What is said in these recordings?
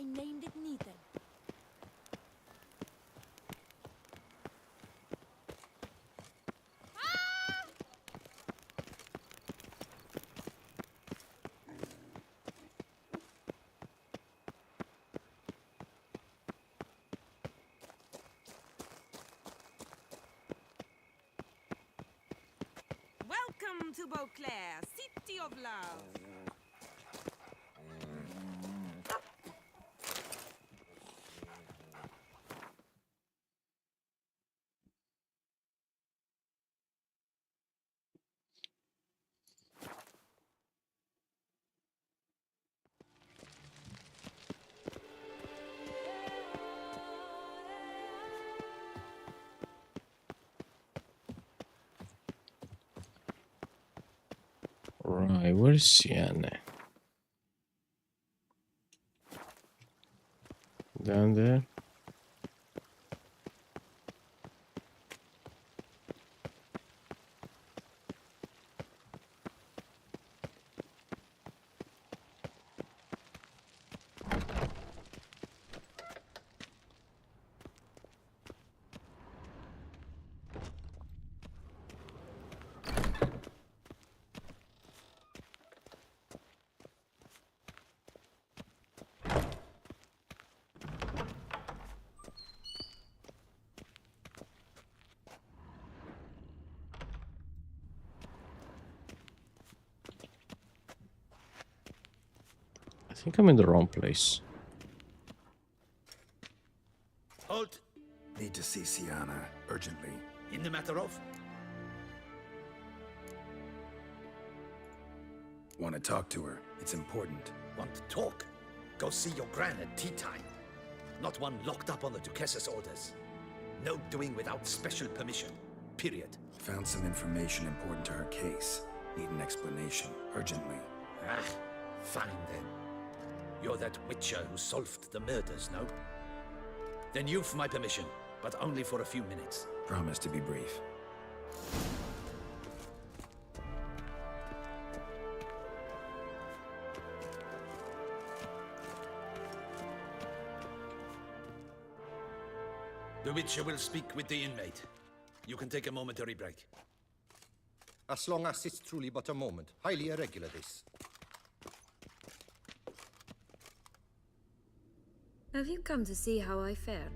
I named it neither. Welcome to Beauclair, city of love. Right, where's Sienna? Down there. I think I'm in the wrong place. Halt! Need to see Sienna urgently. In the matter of? Want to talk to her. It's important. Want to talk? Go see your gran at tea time. Not one locked up on the Duquesse's orders. No doing without special permission. Period. Found some information important to her case. Need an explanation. Urgently. Ah, fine then. You're that witcher who solved the murders, no? Then you've my permission, but only for a few minutes. Promise to be brief. The witcher will speak with the inmate. You can take a momentary break. As long as it's truly but a moment. Highly irregular, this. Have you come to see how I fare?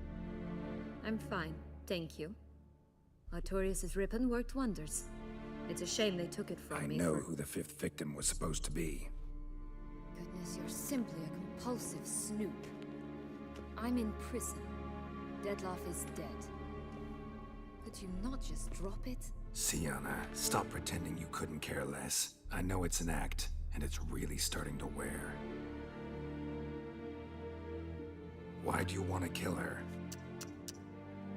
I'm fine, thank you. Artorius' ribbon worked wonders. It's a shame they took it from me. I know who the fifth victim was supposed to be. Goodness, you're simply a compulsive snoop. I'm in prison. Dettlaff is dead. Could you not just drop it? Sienna, stop pretending you couldn't care less. I know it's an act, and it's really starting to wear. Why do you want to kill her?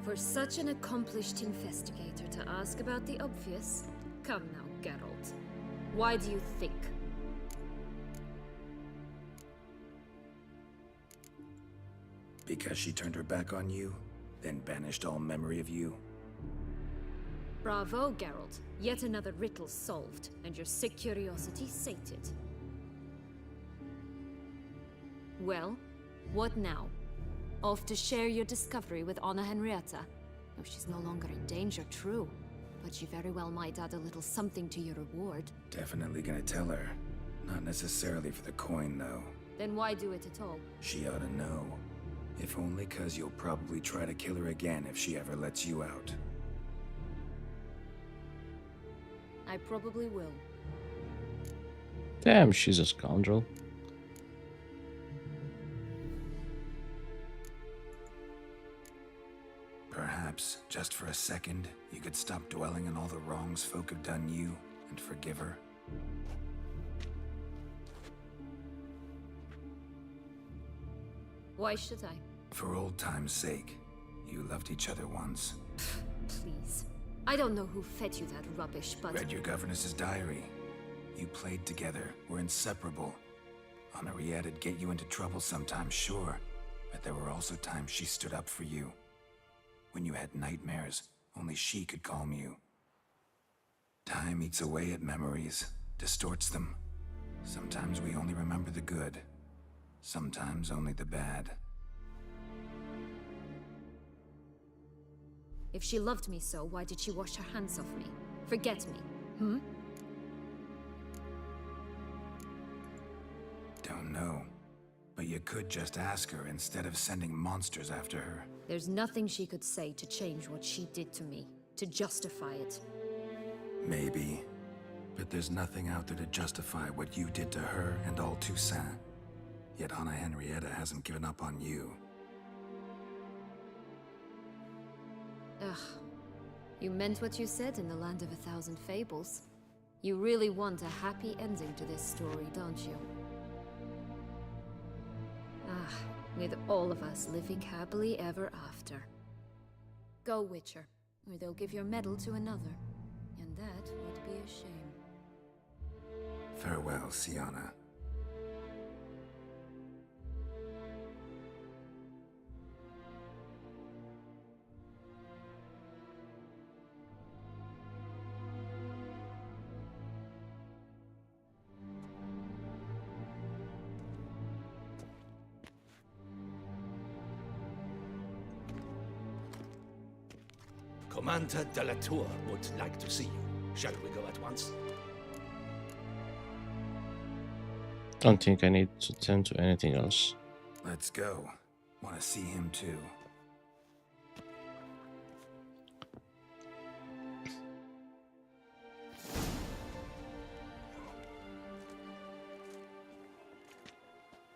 For such an accomplished investigator to ask about the obvious? Come now, Geralt. Why do you think? Because she turned her back on you, then banished all memory of you? Bravo, Geralt. Yet another riddle solved, and your sick curiosity sated. Well, what now? Off to share your discovery with Anna Henrietta? Oh, she's no longer in danger, true. But she very well might add a little something to your reward. Definitely gonna tell her. Not necessarily for the coin, though. Then why do it at all? She ought to know. If only 'cause you'll probably try to kill her again if she ever lets you out. I probably will. Damn, she's a scoundrel. Perhaps, just for a second, you could stop dwelling on all the wrongs folk have done you and forgive her. Why should I? For old time's sake. You loved each other once. Please. I don't know who fed you that rubbish, but... Read your governess's diary. You played together, were inseparable. Henriette'd get you into trouble sometimes, sure. But there were also times she stood up for you. When you had nightmares, only she could calm you. Time eats away at memories, distorts them. Sometimes we only remember the good. Sometimes only the bad. If she loved me so, why did she wash her hands off me? Forget me, Don't know. But you could just ask her instead of sending monsters after her. There's nothing she could say to change what she did to me, to justify it. Maybe. But there's nothing out there to justify what you did to her and all Toussaint. Yet Anna Henrietta hasn't given up on you. Ugh. You meant what you said in the Land of a Thousand Fables. You really want a happy ending to this story, don't you? Ah, with all of us living happily ever after. Go, Witcher, or they'll give your medal to another. And that would be a shame. Farewell, Syanna. Commander de la Tour would like to see you. Shall we go at once? Don't think I need to tend to anything else. Let's go. Want to see him too.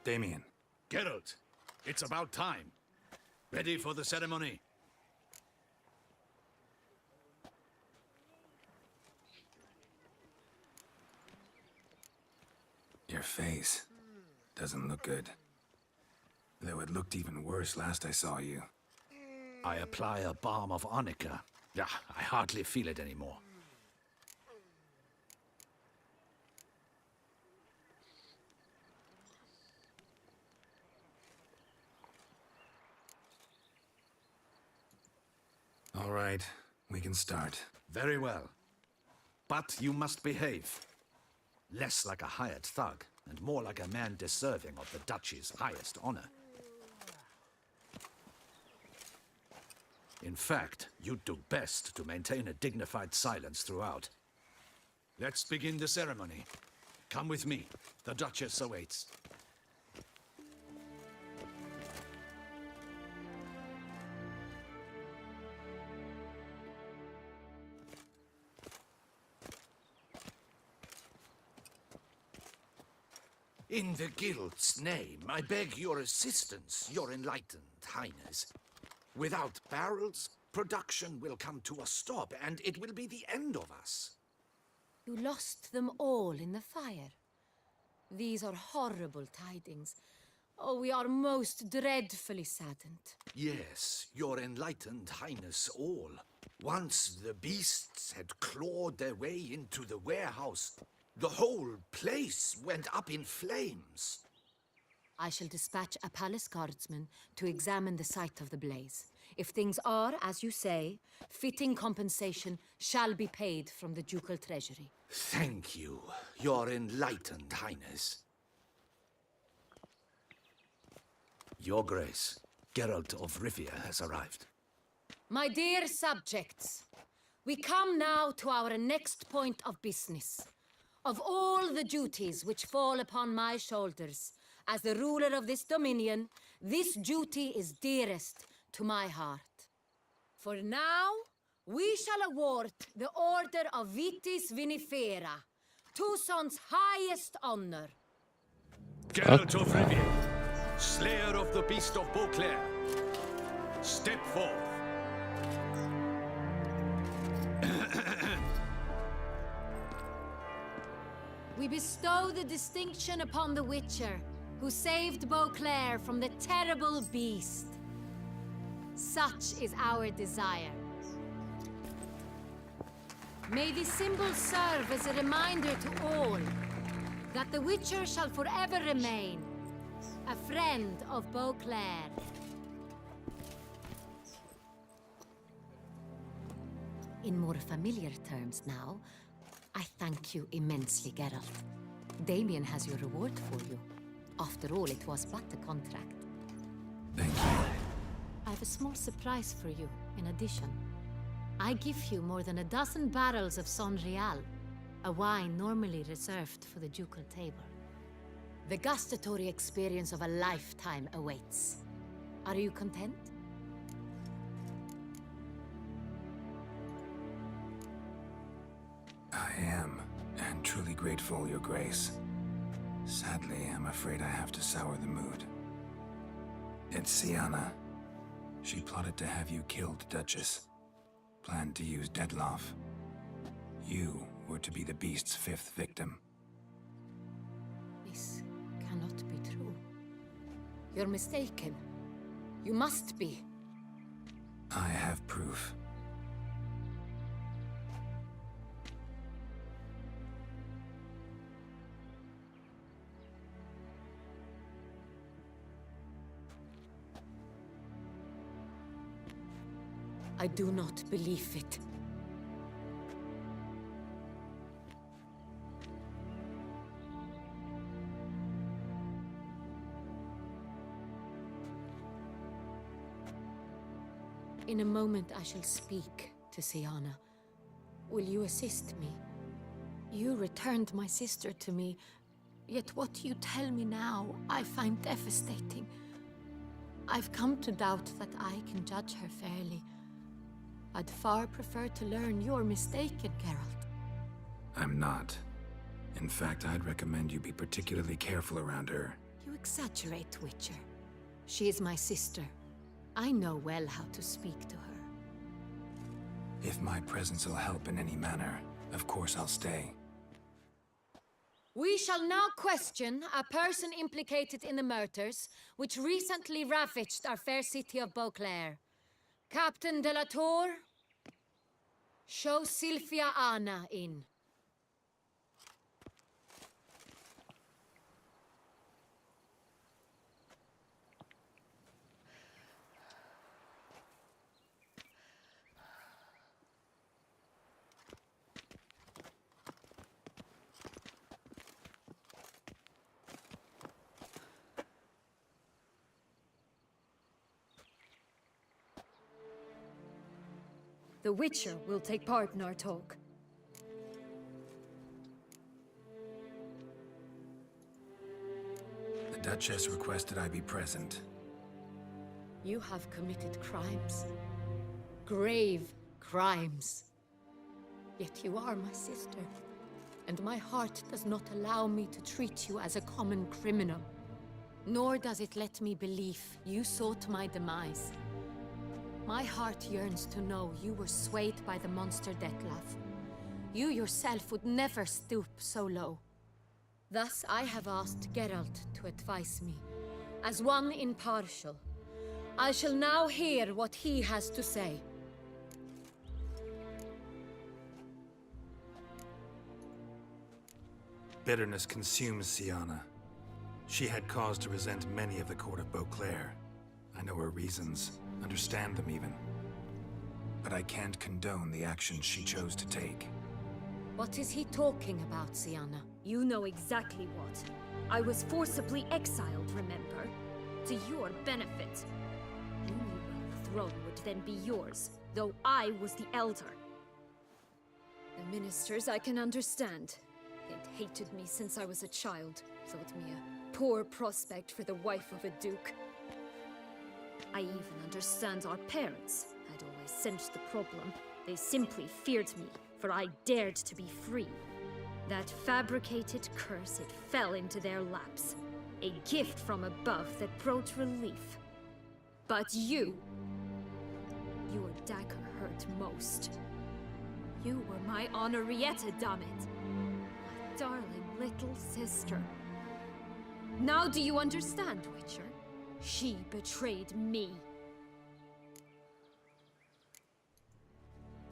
Damien. Geralt, it's about time. Ready for the ceremony? Your face doesn't look good. Though it looked even worse last I saw you. I apply a balm of arnica. Yeah, I hardly feel it anymore. All right, we can start. Very well. But you must behave. Less like a hired thug, and more like a man deserving of the Duchy's highest honor. In fact, you'd do best to maintain a dignified silence throughout. Let's begin the ceremony. Come with me. The Duchess awaits. In the Guild's name, I beg your assistance, your enlightened highness. Without barrels, production will come to a stop, and it will be the end of us. You lost them all in the fire. These are horrible tidings. Oh, we are most dreadfully saddened. Yes, your enlightened highness all. Once the beasts had clawed their way into the warehouse, the whole place went up in flames. I shall dispatch a palace guardsman to examine the site of the blaze. If things are, as you say, fitting compensation shall be paid from the ducal treasury. Thank you, your enlightened highness. Your Grace, Geralt of Rivia has arrived. My dear subjects, we come now to our next point of business. Of all the duties which fall upon my shoulders, as the ruler of this dominion, this duty is dearest to my heart. For now, we shall award the Order of Vitis Vinifera, Toussaint's highest honor. Geralt of Rivia, slayer of the beast of Beauclair, step forth. We bestow the distinction upon the Witcher, who saved Beauclair from the terrible beast. Such is our desire. May this symbol serve as a reminder to all that the Witcher shall forever remain a friend of Beauclair. In more familiar terms now, I thank you immensely, Geralt. Damien has your reward for you. After all, it was but a contract. Thank you. I have a small surprise for you, in addition. I give you more than a dozen barrels of Son Real, a wine normally reserved for the ducal table. The gustatory experience of a lifetime awaits. Are you content? I am, and truly grateful, Your Grace. Sadly, I'm afraid I have to sour the mood. It's Siana. She plotted to have you killed, Duchess. Planned to use Dettlaff. You were to be the beast's 5th victim. This cannot be true. You're mistaken. You must be. I have proof. I do not believe it. In a moment I shall speak to Siana. Will you assist me? You returned my sister to me, yet what you tell me now I find devastating. I've come to doubt that I can judge her fairly. I'd far prefer to learn you're mistaken, Geralt. I'm not. In fact, I'd recommend you be particularly careful around her. You exaggerate, Witcher. She is my sister. I know well how to speak to her. If my presence will help in any manner, of course I'll stay. We shall now question a person implicated in the murders which recently ravaged our fair city of Beauclair. Captain de la Tour, show Sylvia Anna in. The Witcher will take part in our talk. The Duchess requested I be present. You have committed crimes. Grave crimes. Yet you are my sister, and my heart does not allow me to treat you as a common criminal. Nor does it let me believe you sought my demise. My heart yearns to know you were swayed by the monster Dettlaff. You yourself would never stoop so low. Thus I have asked Geralt to advise me, as one impartial. I shall now hear what he has to say. Bitterness consumes Siana. She had cause to resent many of the court of Beauclair. I know her reasons, understand them even. But I can't condone the actions she chose to take. What is he talking about, Siana? You know exactly what. I was forcibly exiled, remember? To your benefit. You knew well the throne would then be yours, though I was the elder. The ministers I can understand. They'd hated me since I was a child, thought me a poor prospect for the wife of a duke. I even understand our parents had always sensed the problem. They simply feared me, for I dared to be free. That fabricated curse, it fell into their laps. A gift from above that brought relief. But you... your dagger hurt most. You were my Henrietta, damn it. My darling little sister. Now do you understand, Witcher? She betrayed me.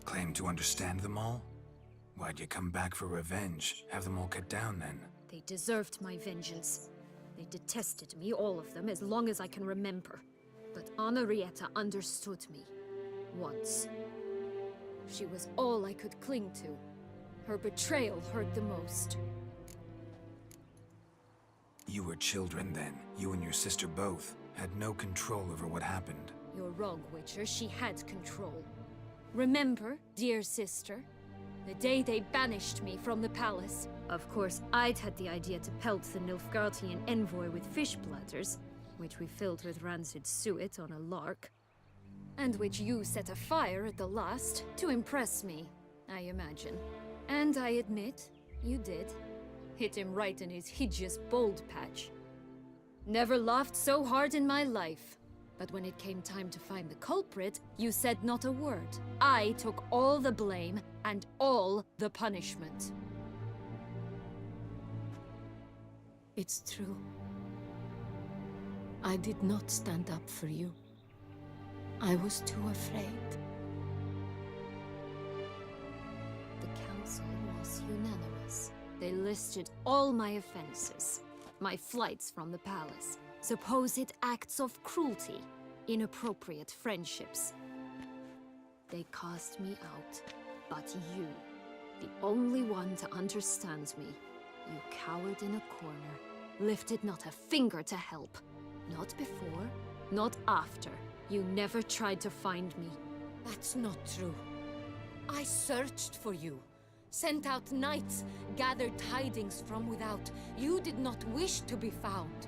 Claim to understand them all? Why'd you come back for revenge? Have them all cut down then? They deserved my vengeance. They detested me, all of them, as long as I can remember. But Henrietta understood me. Once. She was all I could cling to. Her betrayal hurt the most. You were children then. You and your sister both had no control over what happened. You're wrong, Witcher. She had control. Remember, dear sister, the day they banished me from the palace? Of course, I'd had the idea to pelt the Nilfgaardian envoy with fish bladders, which we filled with rancid suet on a lark, and which you set afire at the last to impress me, I imagine. And I admit, you did. Hit him right in his hideous bald patch. Never laughed so hard in my life. But when it came time to find the culprit, you said not a word. I took all the blame and all the punishment. It's true. I did not stand up for you. I was too afraid. The council was unanimous. They listed all my offenses. My flights from the palace, supposed acts of cruelty, inappropriate friendships. They cast me out, but you, the only one to understand me, you cowered in a corner, lifted not a finger to help. Not before, not after. You never tried to find me. That's not true. I searched for you. Sent out knights, gathered tidings from without. You did not wish to be found.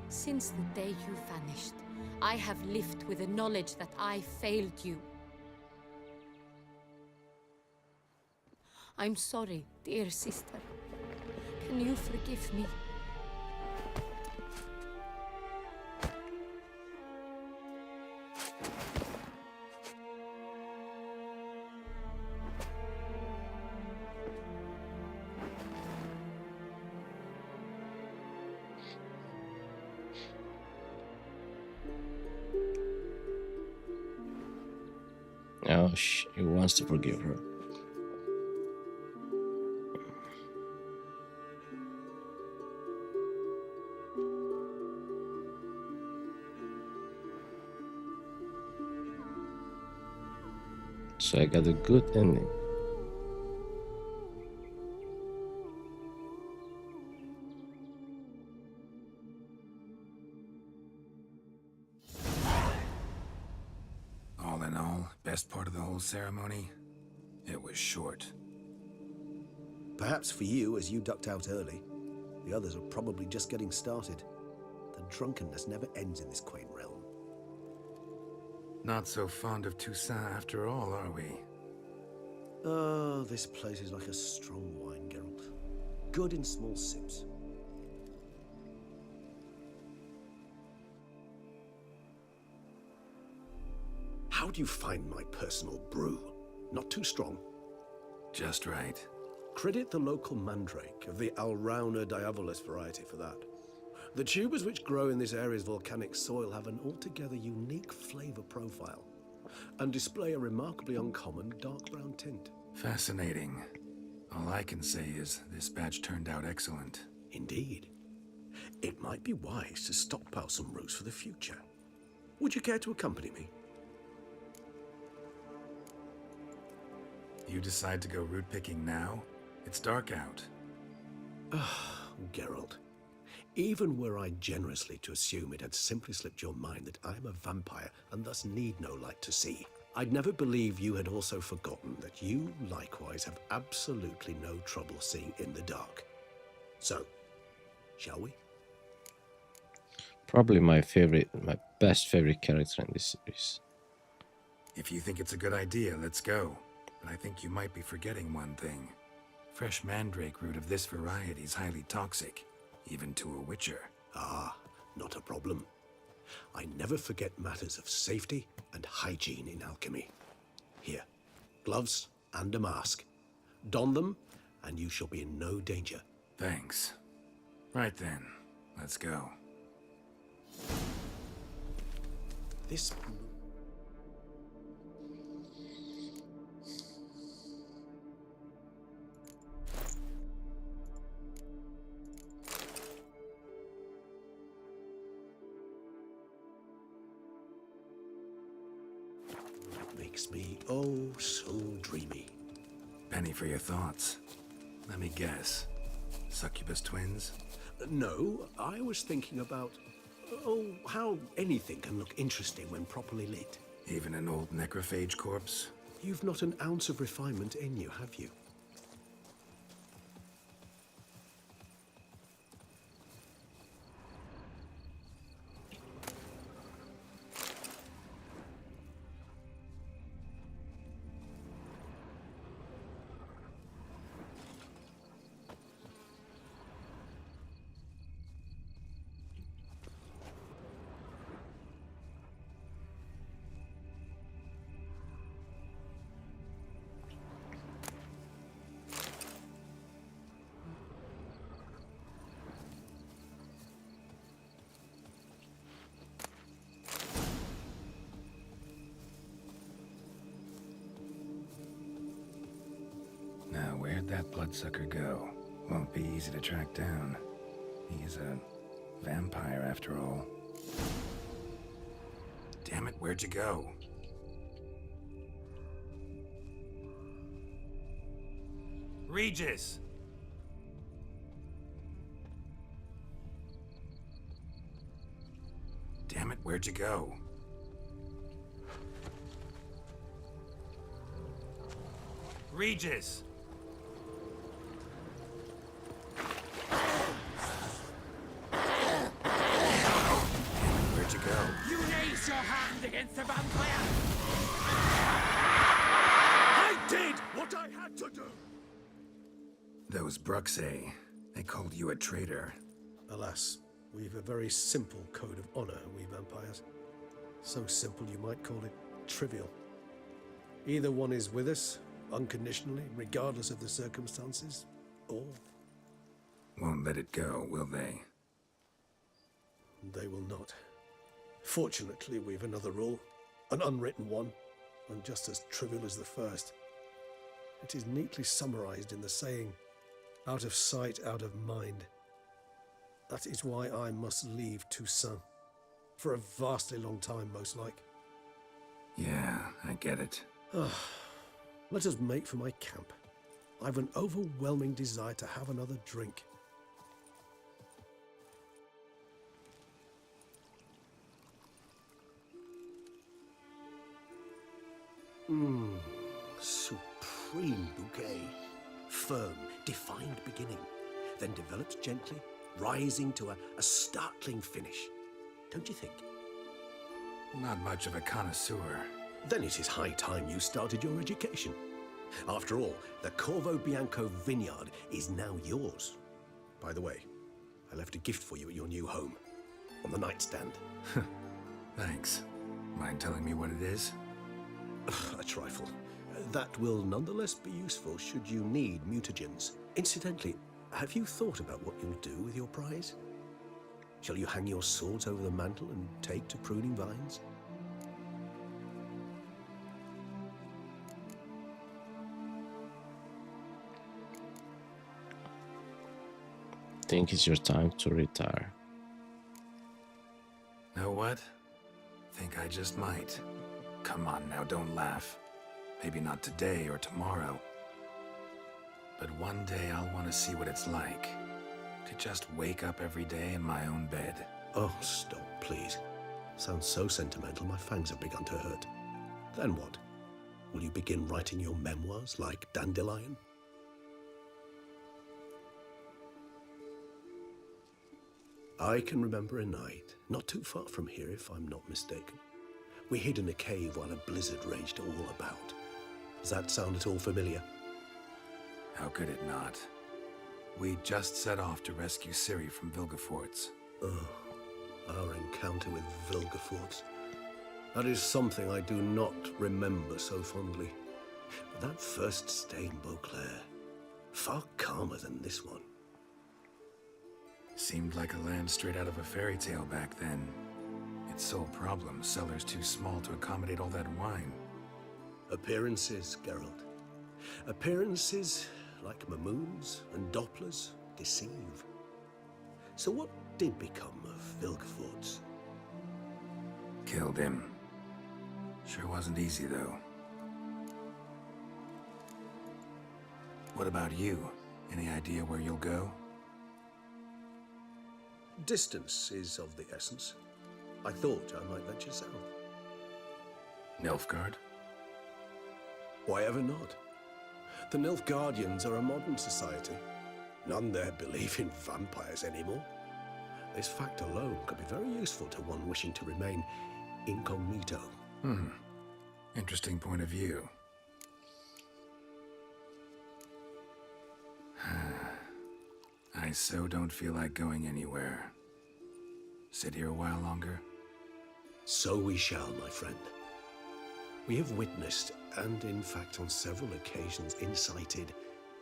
Since the day you vanished, I have lived with the knowledge that I failed you. I'm sorry, dear sister. Can you forgive me? Oh, he wants to forgive her. So I got a good ending. All in all, best part of the whole ceremony? It was short. Perhaps for you, as you ducked out early. The others are probably just getting started. The drunkenness never ends in this quaint realm. Not so fond of Toussaint after all, are we? Oh, this place is like a strong wine, Geralt. Good in small sips. How do you find my personal brew? Not too strong? Just right. Credit the local mandrake of the Alrauna diavolis variety for that. The tubers which grow in this area's volcanic soil have an altogether unique flavor profile and display a remarkably uncommon dark brown tint. Fascinating. All I can say is this batch turned out excellent. Indeed. It might be wise to stockpile some roots for the future. Would you care to accompany me? You decide to go root picking now? It's dark out. Geralt, even were I generously to assume it had simply slipped your mind that I am a vampire and thus need no light to see, I'd never believe you had also forgotten that you likewise have absolutely no trouble seeing in the dark. So, shall we? Probably my best favorite character in this series. If you think it's a good idea, let's go. But I think you might be forgetting one thing. Fresh mandrake root of this variety is highly toxic, even to a witcher. Ah, not a problem. I never forget matters of safety and hygiene in alchemy. Here, gloves and a mask. Don them, and you shall be in no danger. Thanks. Right then, let's go. This... makes me oh so dreamy. Penny for your thoughts. Let me guess. Succubus twins? No, I was thinking about, oh, how anything can look interesting when properly lit. Even an old necrophage corpse? You've not an ounce of refinement in you, have you? Now, where'd that bloodsucker go? Won't be easy to track down. He is a vampire, after all. Damn it, where'd you go? Regis! Damn it, where'd you go? Regis! Where'd you go? You raise your hand against the vampire! I did what I had to do! Those Bruxae, they called you a traitor. Alas, we've a very simple code of honor, we vampires. So simple you might call it trivial. Either one is with us, unconditionally, regardless of the circumstances, or Won't let it go, will they? they will not. Fortunately, we've another rule, an unwritten one, and just as trivial as the first. It is neatly summarized in the saying, out of sight, out of mind. That is why I must leave Toussaint. For a vastly long time, most like. Yeah, I get it. Let us make for my camp. I've an overwhelming desire to have another drink. Supreme bouquet. Firm, defined beginning, then develops gently, rising to a startling finish. Don't you think? Not much of a connoisseur. Then it is high time you started your education. After all, the Corvo Bianco vineyard is now yours. By the way, I left a gift for you at your new home, on the nightstand. Thanks. Mind telling me what it is? A trifle. That will nonetheless be useful should you need mutagens. Incidentally, have you thought about what you'll do with your prize? Shall you hang your swords over the mantle and take to pruning vines? Think it's your time to retire. Know what? Think I just might. Come on now, don't laugh. Maybe not today or tomorrow. But one day I'll want to see what it's like. To just wake up every day in my own bed. Oh, stop, please. Sounds so sentimental, my fangs have begun to hurt. Then what? Will you begin writing your memoirs like Dandelion? I can remember a night, not too far from here if I'm not mistaken. We hid in a cave while a blizzard raged all about. Does that sound at all familiar? How could it not? We just set off to rescue Ciri from Vilgefortz. Oh, our encounter with Vilgefortz. That is something I do not remember so fondly. But that first stay in Beauclair, far calmer than this one. Seemed like a land straight out of a fairy tale back then. Its sole problem, cellars too small to accommodate all that wine. Appearances, Geralt. Appearances, like Mamoons and Dopplers, deceive. So what did become of Vilgefortz? Killed him. Sure wasn't easy, though. What about you? Any idea where you'll go? Distance is of the essence. I thought I might venture south. Nilfgaard? Why ever not? The Nilfgaardians are a modern society. None there believe in vampires anymore. This fact alone could be very useful to one wishing to remain incognito. Interesting point of view. I so don't feel like going anywhere. Sit here a while longer? So we shall, my friend. We have witnessed, and in fact on several occasions incited,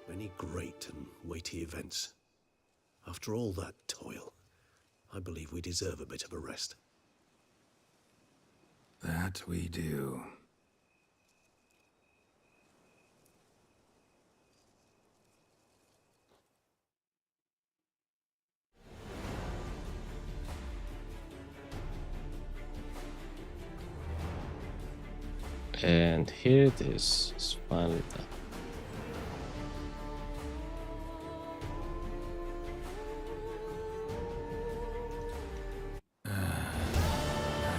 many great and weighty events. After all that toil, I believe we deserve a bit of a rest. That we do. And here it is. It's finally done.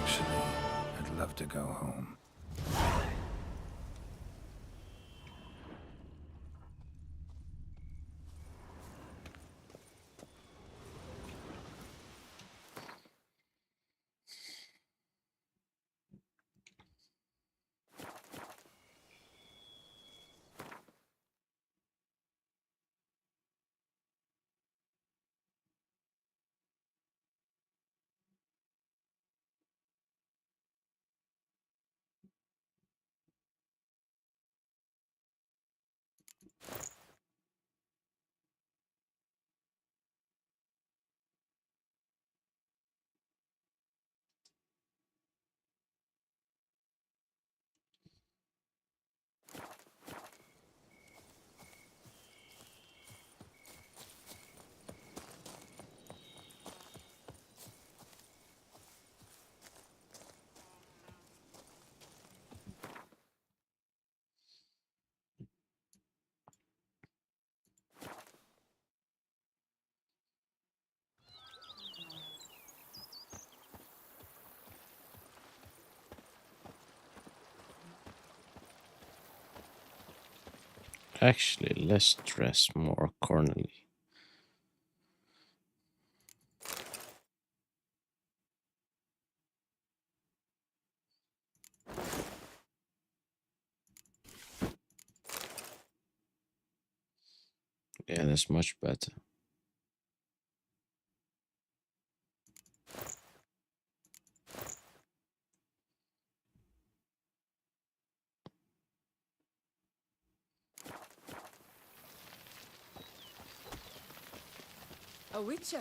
Actually, I'd love to go home. Actually, let's dress more cornerly. Yeah, that's much better. A witcher.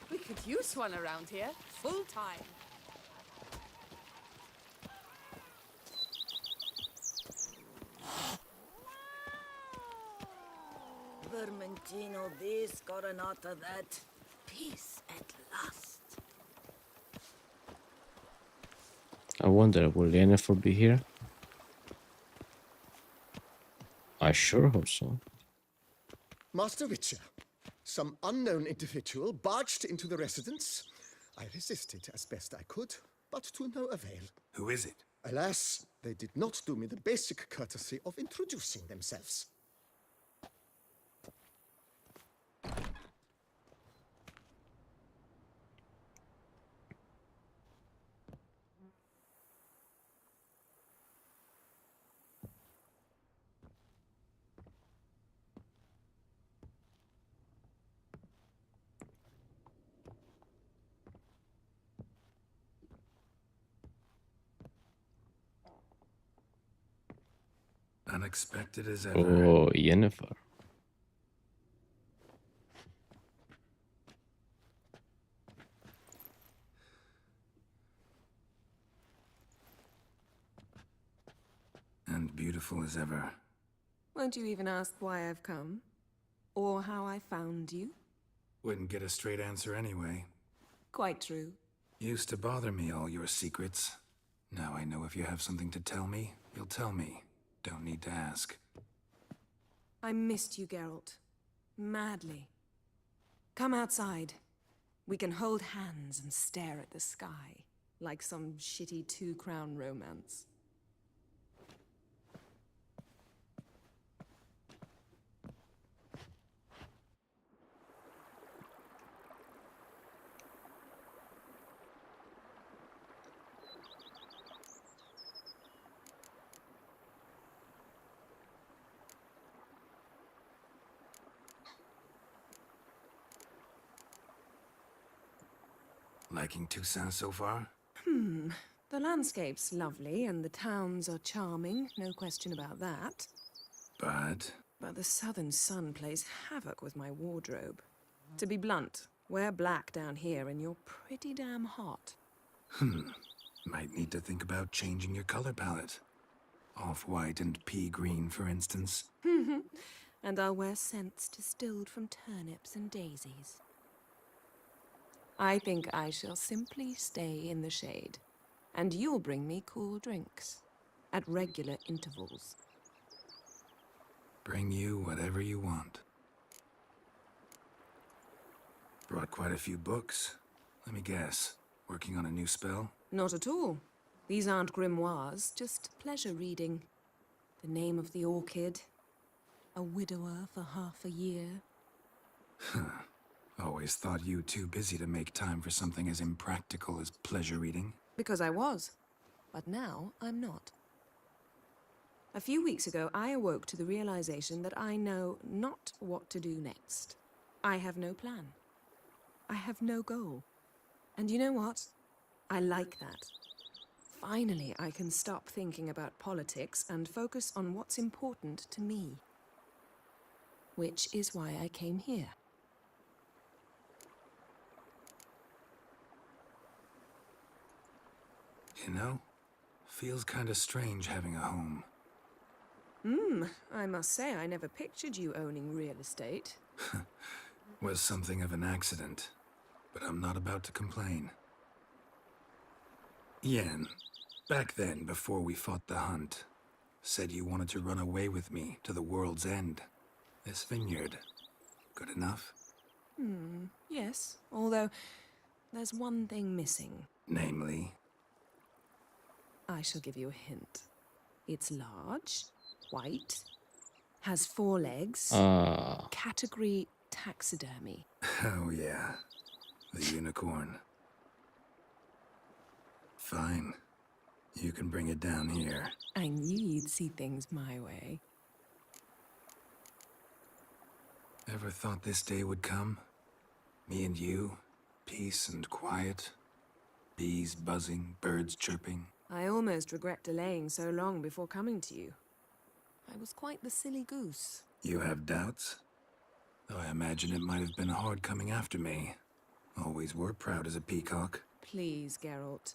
We could use one around here, full time. Vermentino this, Coronata that. Peace at last. I wonder, will Yennefer be here? I sure hope so. Master Witcher, some unknown individual barged into the residence. I resisted as best I could, but to no avail. Who is it? Alas, they did not do me the basic courtesy of introducing themselves. Unexpected as ever. Oh, Yennefer. And beautiful as ever. Won't you even ask why I've come? Or how I found you? Wouldn't get a straight answer anyway. Quite true. Used to bother me, all your secrets. Now I know if you have something to tell me, you'll tell me. Don't need to ask. I missed you, Geralt. madly. Come outside. We can hold hands and stare at the sky, like some shitty two-crown romance. Liking Toussaint so far? The landscape's lovely and the towns are charming, no question about that. But But the southern sun plays havoc with my wardrobe. To be blunt, wear black down here and you're pretty damn hot. might need to think about changing your color palette. Off-white and pea green, for instance. And I'll wear scents distilled from turnips and daisies. I think I shall simply stay in the shade, and you'll bring me cool drinks at regular intervals. Bring you whatever you want. Brought quite a few books. Let me guess. Working on a new spell? Not at all. These aren't grimoires, just pleasure reading. The Name of the Orchid. A widower for half a year. Always thought you too busy to make time for something as impractical as pleasure reading. Because I was. But now I'm not. A few weeks ago, I awoke to the realization that I know not what to do next. I have no plan. I have no goal. And you know what? I like that. Finally, I can stop thinking about politics and focus on what's important to me. Which is why I came here. You know, feels kinda strange having a home. I must say I never pictured you owning real estate. Was something of an accident, but I'm not about to complain. Yen, back then, before we fought the hunt, said you wanted to run away with me to the world's end. This vineyard, good enough? Yes, although there's one thing missing. Namely, I shall give you a hint. It's large, white, has 4 legs, category taxidermy. oh yeah, the unicorn. Fine, you can bring it down here. I knew you'd see things my way. Ever thought this day would come? Me and you, peace and quiet, bees buzzing, birds chirping. I almost regret delaying so long before coming to you. I was quite the silly goose. You have doubts? Though I imagine it might have been hard coming after me. Always were proud as a peacock. Please, Geralt.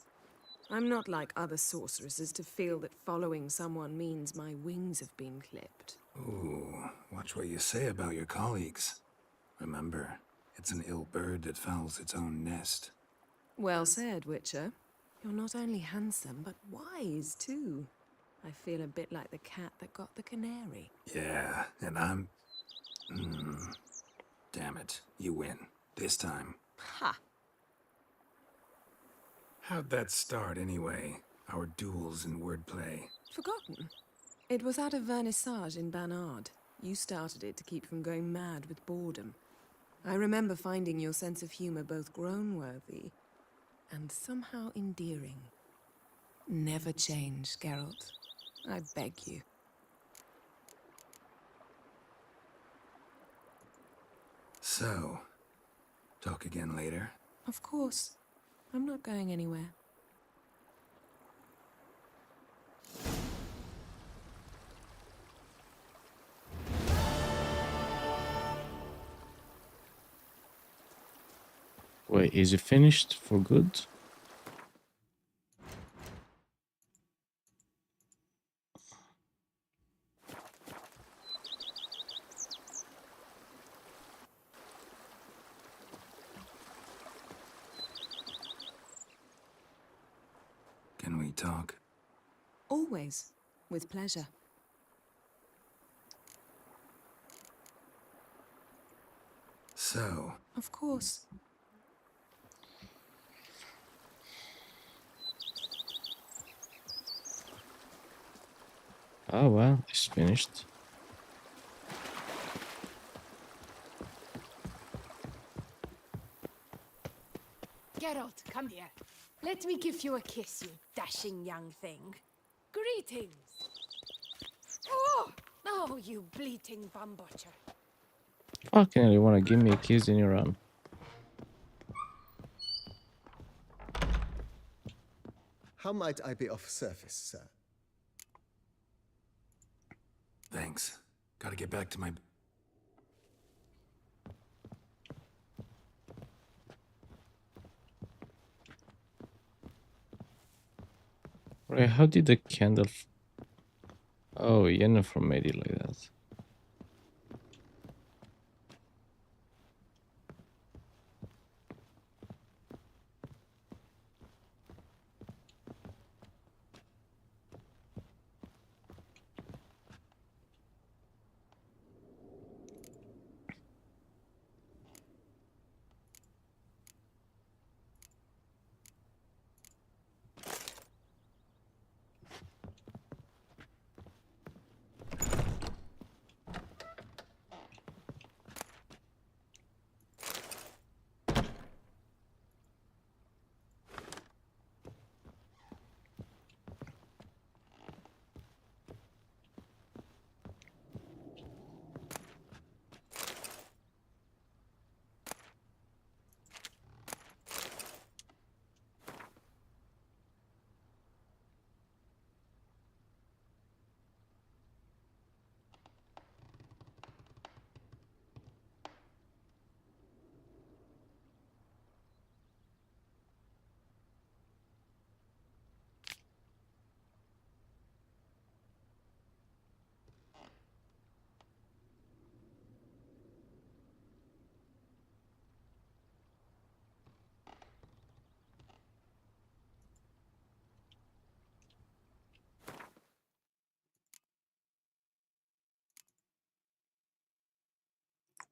I'm not like other sorceresses to feel that following someone means my wings have been clipped. Ooh, watch what you say about your colleagues. Remember, it's an ill bird that fouls its own nest. Well said, Witcher. You're not only handsome, but wise, too. I feel a bit like the cat that got the canary. Yeah, and I'm... Damn it, you win. This time. Ha! How'd that start, anyway? Our duels in wordplay. Forgotten. It was at a vernissage in Banard. You started it to keep from going mad with boredom. I remember finding your sense of humor both groan-worthy and somehow endearing. Never change, Geralt. I beg you. So, talk again later? Of course. I'm not going anywhere. Wait, is it finished for good? Can we talk? Always. With pleasure. So, Of course. Oh well, it's finished. Geralt, come here. Let me give you a kiss, you dashing young thing. Greetings. Oh, you bleating bum butcher. Fucking hell, you wanna give me a kiss in your run? How might I be of service, sir? thanks. Gotta get back to my... Right, how did the candle... Oh, Yennefer made it like that.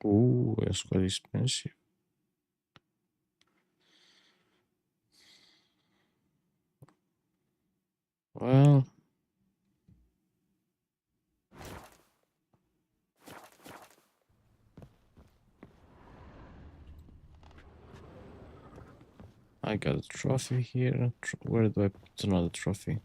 Ooh, that's quite expensive. Well, I got a trophy here. Where do I put another trophy?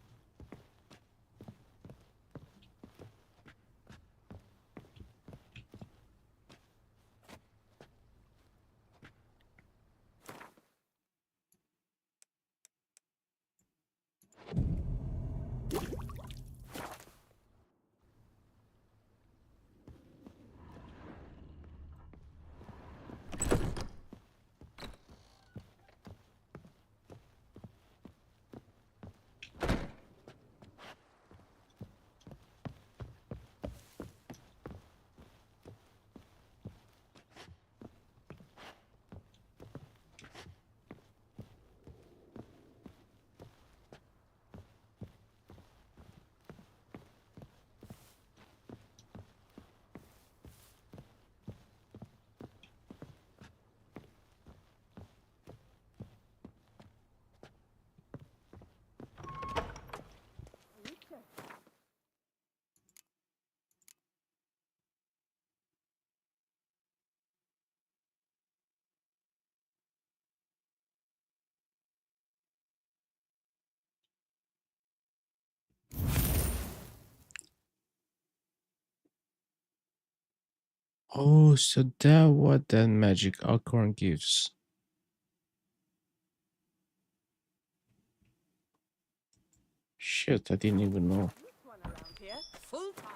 Oh, so that what that magic acorn gives. Shit, I didn't even know. One around here, full time.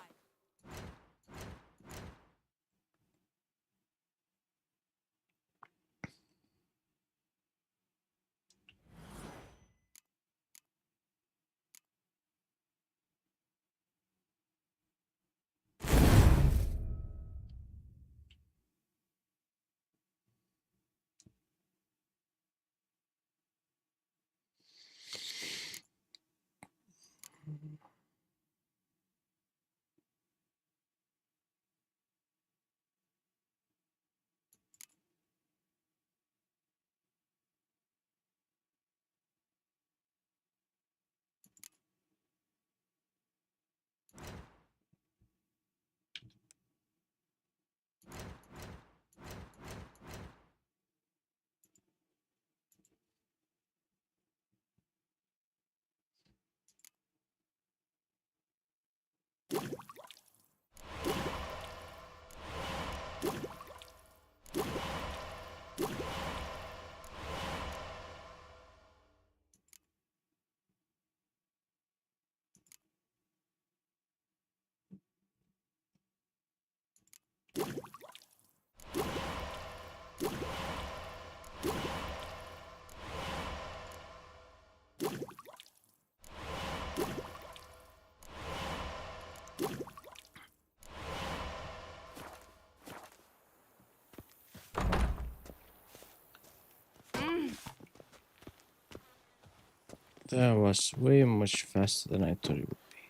That was way much faster than I thought it would be.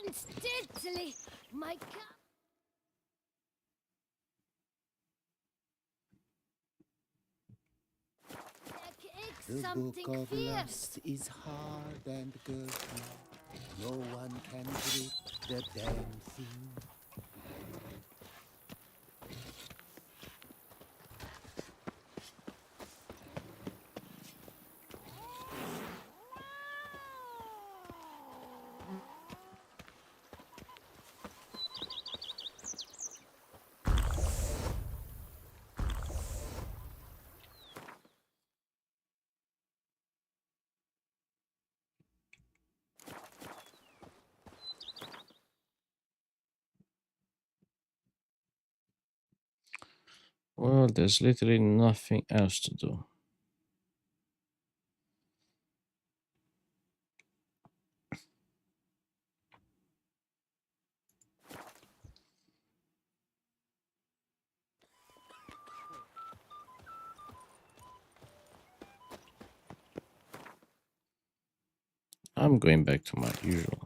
Turn steadily, my cat. The book of lust is hard and girthy. No one can grip the damn thing. Well, there's literally nothing else to do. I'm going back to my usual.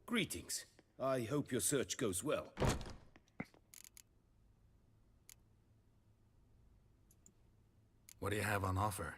Greetings. I hope your search goes well. What do you have on offer?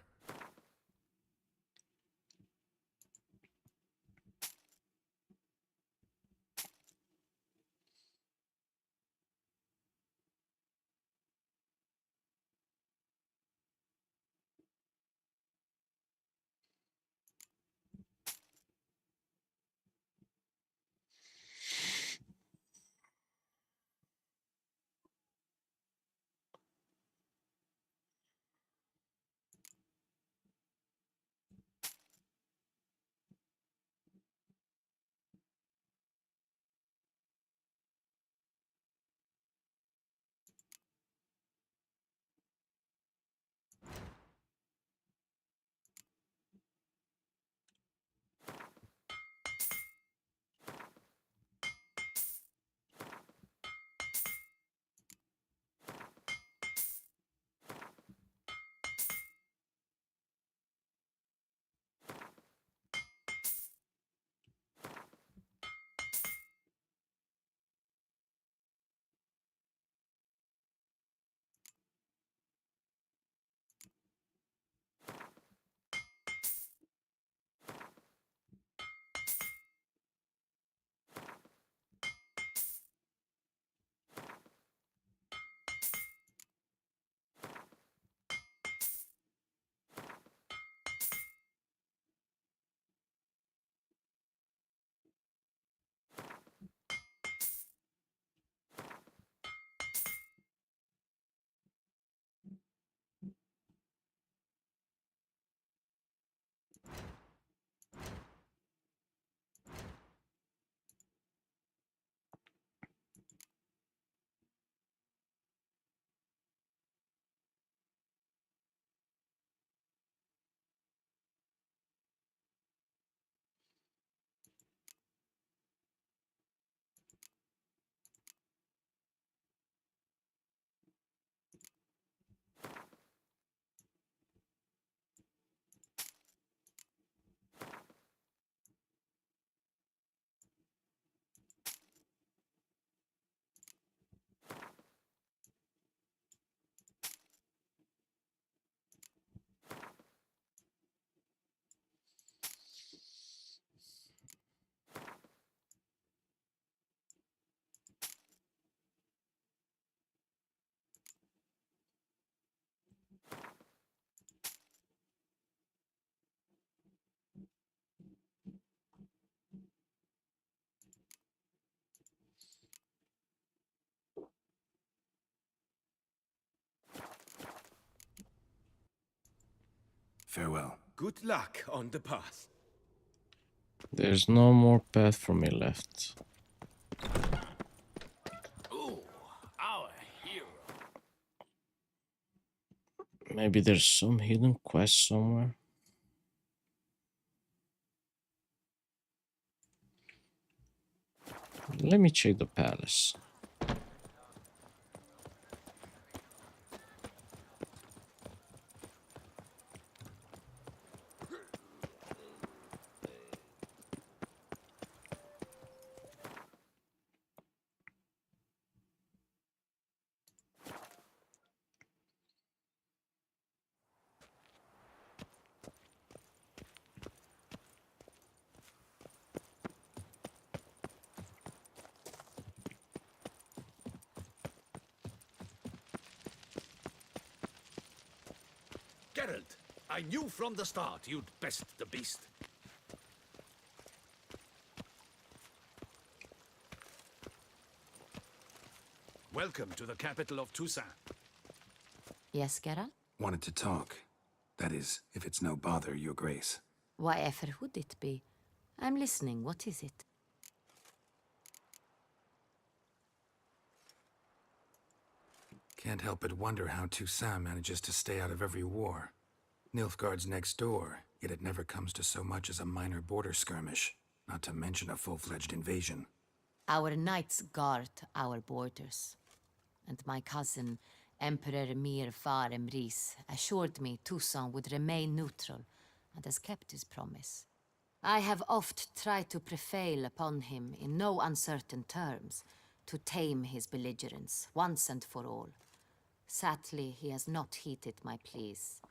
Farewell. Good luck on the path. There's no more path for me left. Ooh, our hero. Maybe there's some hidden quest somewhere. Let me check the palace. Geralt, I knew from the start you'd best the beast. Welcome to the capital of Toussaint. Yes, Geralt? Wanted to talk. That is, if it's no bother, Your Grace. Why ever would it be? I'm listening. What is it? Can't help but wonder how Toussaint manages to stay out of every war. Nilfgaard's next door, yet it never comes to so much as a minor border skirmish, not to mention a full-fledged invasion. Our knights guard our borders. And my cousin, Emperor Emir Far Emrys, assured me Toussaint would remain neutral and has kept his promise. I have oft tried to prevail upon him in no uncertain terms to tame his belligerence once and for all. Sadly, he has not heeded my pleas.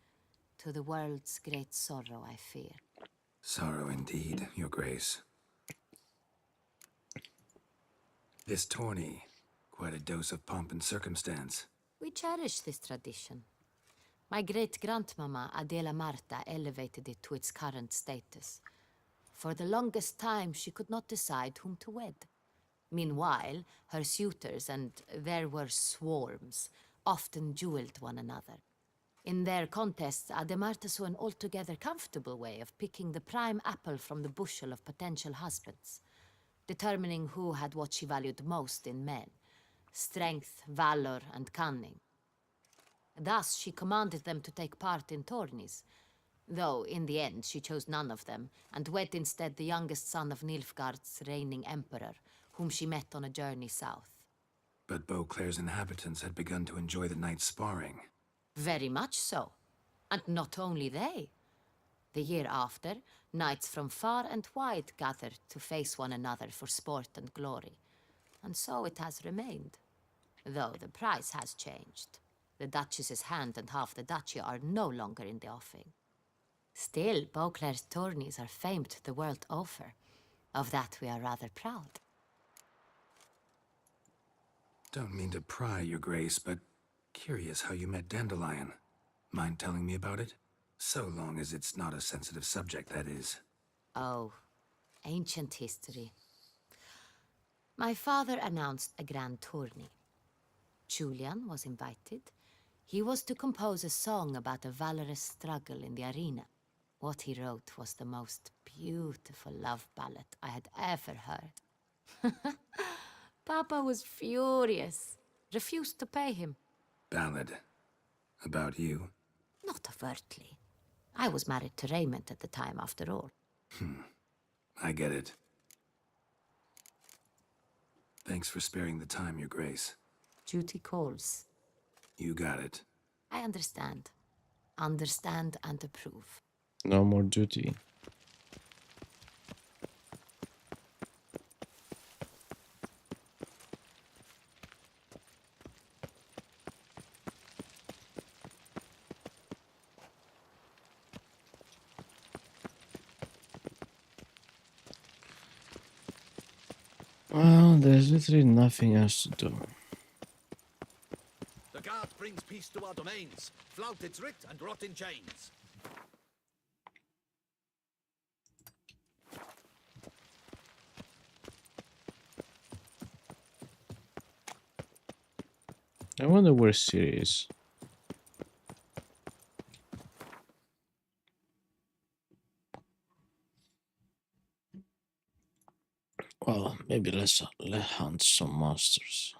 To the world's great sorrow, I fear. Sorrow indeed, Your Grace. This tourney, quite a dose of pomp and circumstance. We cherish this tradition. My great-grandmama Adela Marta elevated it to its current status. For the longest time, she could not decide whom to wed. Meanwhile, her suitors, and there were swarms, often dueled one another. In their contests, Ademarta saw an altogether comfortable way of picking the prime apple from the bushel of potential husbands, determining who had what she valued most in men: strength, valor, and cunning. Thus, she commanded them to take part in tourneys, though in the end she chose none of them, and wed instead the youngest son of Nilfgaard's reigning emperor, whom she met on a journey south. But Beauclair's inhabitants had begun to enjoy the night's sparring. Very much so. And not only they. The year after, knights from far and wide gathered to face one another for sport and glory. And so it has remained. Though the price has changed. The Duchess's hand and half the duchy are no longer in the offing. Still, Beauclair's tourneys are famed the world over. Of that we are rather proud. Don't mean to pry, Your Grace, but curious how you met Dandelion. Mind telling me about it? So long as it's not a sensitive subject, that is. Oh, ancient history. My father announced a grand tourney. Julian was invited. He was to compose a song about a valorous struggle in the arena. What he wrote was the most beautiful love ballad I had ever heard. Papa was furious. Refused to pay him. Ballad. About you? Not overtly. I was married to Raymond at the time, after all. I get it. Thanks for sparing the time, Your Grace. Duty calls. You got it. I understand. Understand and approve. No more duty. Well, there's literally nothing else to do. The guard brings peace to our domains. Flout its writ and rot in chains. I wonder where Ciri is. Maybe let's hunt some monsters.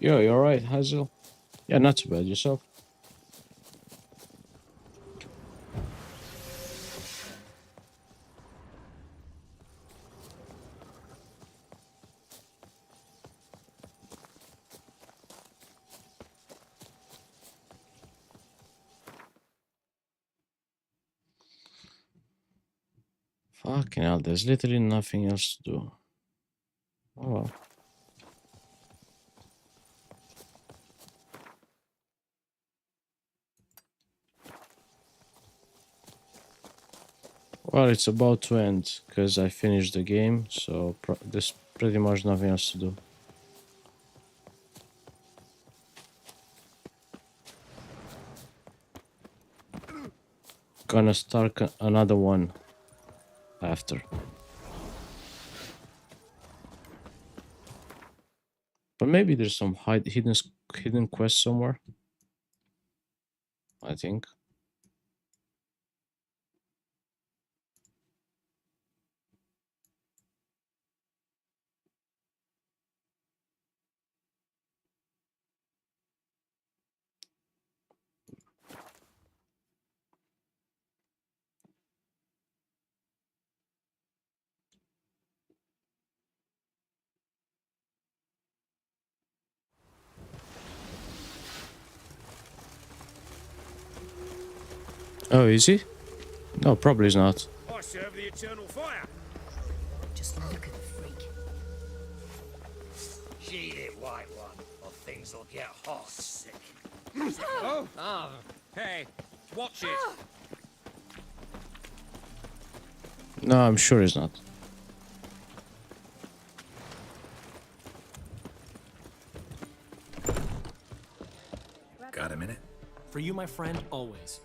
Yo, you alright, Hazel? Yeah, not too bad. Yourself? Fucking hell, there's literally nothing else to do. Oh well. Well, it's about to end because I finished the game, so there's pretty much nothing else to do. Gonna start another one after. But maybe there's some hidden quest somewhere. I think. Oh, is he? No, probably is not. I serve the eternal fire. Just look at the freak. Sheet it, white one, or things will get hot. Sick. Oh. Hey, watch it. No, I'm sure it's not. Got a minute? For you, my friend, always.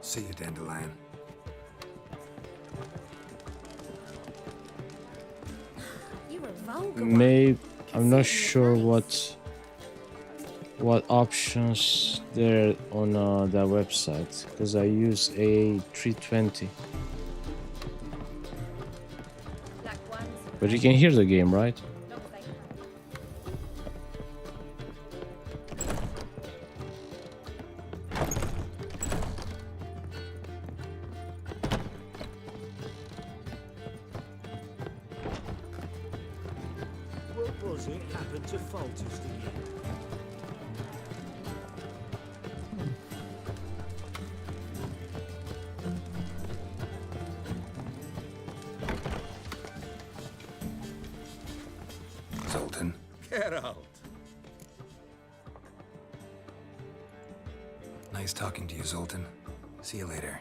See you, Dandelion. You're a vulgar. Maybe I'm not sure what options there on that website because I use a 320. But you can hear the game, right? What was it happened to Folters, did you? Zoltan. Get out. Nice talking to you, Zoltan. See you later.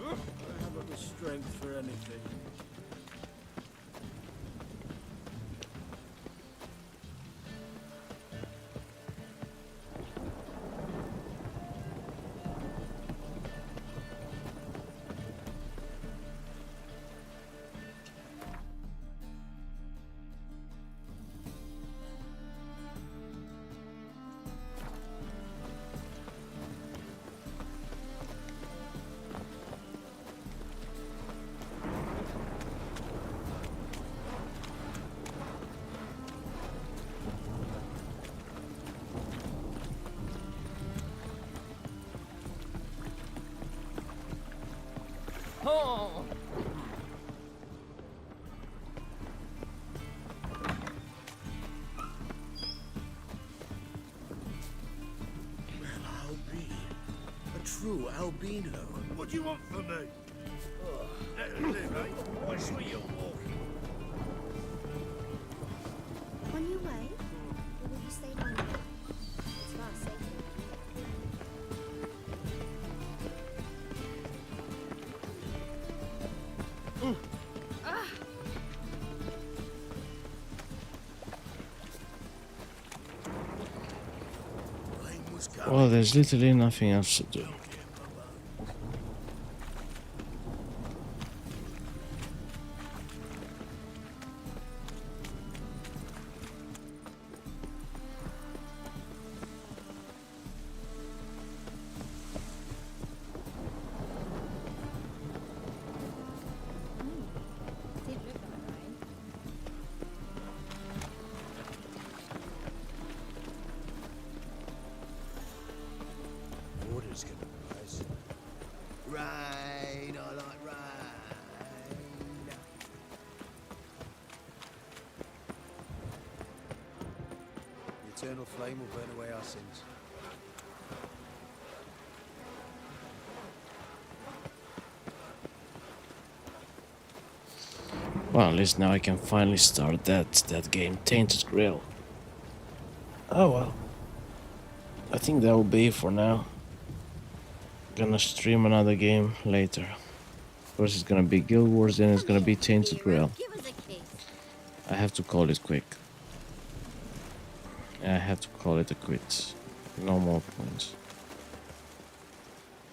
I haven't the strength for anything. Oh! Well, I'll be a true albino. What do you want from me? That'll do, mate. Watch where you're walking. On your way? Or will you stay longer? It's far safer. Well, there's literally nothing else to do. Water's gonna rise. Rain, I like rain. The eternal flame will burn away our sins. Well, at least now I can finally start that game, Tainted Grail. Oh well. I think that will be it for now. Gonna stream another game later. First it's gonna be Guild Wars, then it's gonna be Tainted Grail. I have to call it quick. I have to call it a quit. No more points.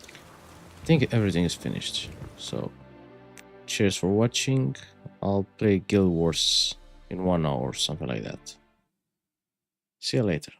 I think everything is finished. So, cheers for watching. I'll play Guild Wars in 1 hour or something like that. See you later.